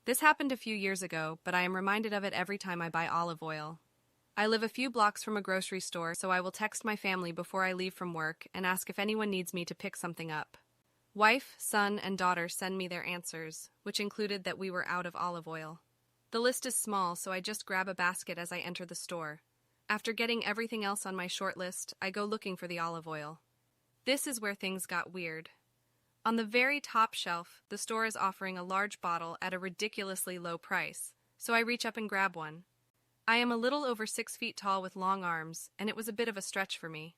This happened a few years ago, but I am reminded of it every time I buy olive oil. I live a few blocks from a grocery store, so I will text my family before I leave from work and ask if anyone needs me to pick something up. Wife, son, and daughter send me their answers, which included that we were out of olive oil. The list is small, so I just grab a basket as I enter the store. After getting everything else on my short list, I go looking for the olive oil. This is where things got weird. On the very top shelf, the store is offering a large bottle at a ridiculously low price, so I reach up and grab one. I am a little over 6 feet tall with long arms, and it was a bit of a stretch for me.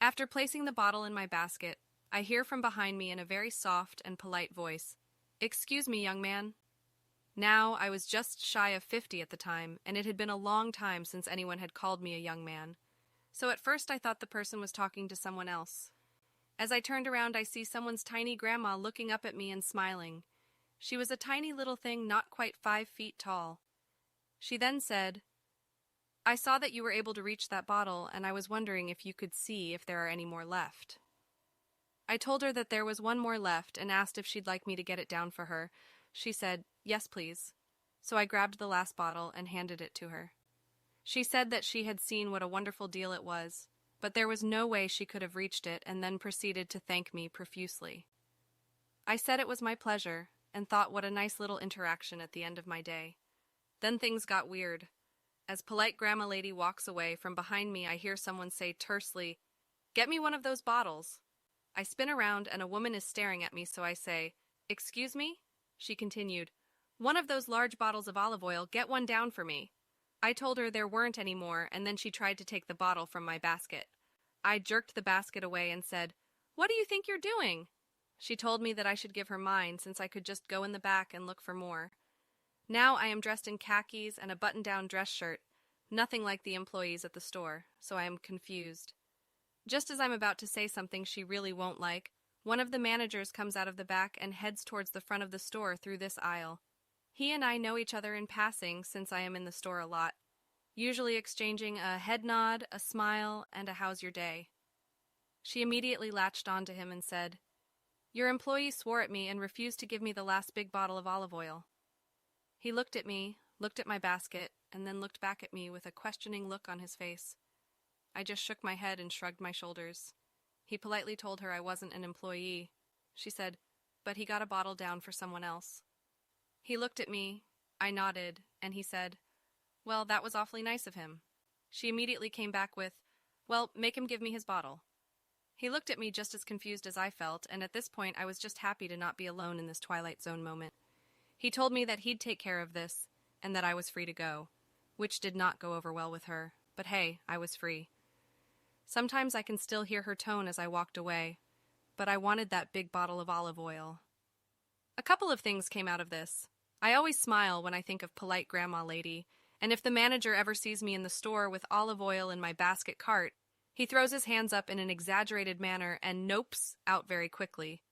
After placing the bottle in my basket, I hear from behind me in a very soft and polite voice, "Excuse me, young man." Now, I was just shy of 50 at the time, and it had been a long time since anyone had called me a young man. So at first I thought the person was talking to someone else. As I turned around, I see someone's tiny grandma looking up at me and smiling. She was a tiny little thing not quite 5 feet tall. She then said, "I saw that you were able to reach that bottle, and I was wondering if you could see if there are any more left." I told her that there was one more left and asked if she'd like me to get it down for her. She said, "Yes, please." So I grabbed the last bottle and handed it to her. She said that she had seen what a wonderful deal it was, but there was no way she could have reached it, and then proceeded to thank me profusely. I said it was my pleasure, and thought what a nice little interaction at the end of my day. Then things got weird. As polite grandma lady walks away, from behind me I hear someone say tersely, "Get me one of those bottles." I spin around and a woman is staring at me, so I say, "Excuse me?" She continued, "One of those large bottles of olive oil, get one down for me." I told her there weren't any more, and then she tried to take the bottle from my basket. I jerked the basket away and said, "What do you think you're doing?" She told me that I should give her mine, since I could just go in the back and look for more. Now I am dressed in khakis and a button-down dress shirt, nothing like the employees at the store, so I am confused. Just as I'm about to say something she really won't like, one of the managers comes out of the back and heads towards the front of the store through this aisle. He and I know each other in passing, since I am in the store a lot, usually exchanging a head nod, a smile, and a "how's your day?" She immediately latched onto him and said, "Your employee swore at me and refused to give me the last big bottle of olive oil." He looked at me, looked at my basket, and then looked back at me with a questioning look on his face. I just shook my head and shrugged my shoulders. He politely told her I wasn't an employee. She said, "But he got a bottle down for someone else." He looked at me, I nodded, and he said, "Well, that was awfully nice of him." She immediately came back with, "Well, make him give me his bottle." He looked at me just as confused as I felt, and at this point I was just happy to not be alone in this Twilight Zone moment. He told me that he'd take care of this, and that I was free to go, which did not go over well with her, but hey, I was free. Sometimes I can still hear her tone as I walked away, but I wanted that big bottle of olive oil. A couple of things came out of this. I always smile when I think of polite grandma lady, and if the manager ever sees me in the store with olive oil in my basket cart, he throws his hands up in an exaggerated manner and nopes out very quickly.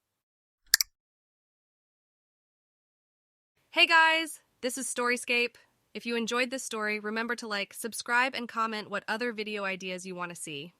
Hey guys, this is Storyscape. If you enjoyed this story, remember to like, subscribe, and comment what other video ideas you want to see.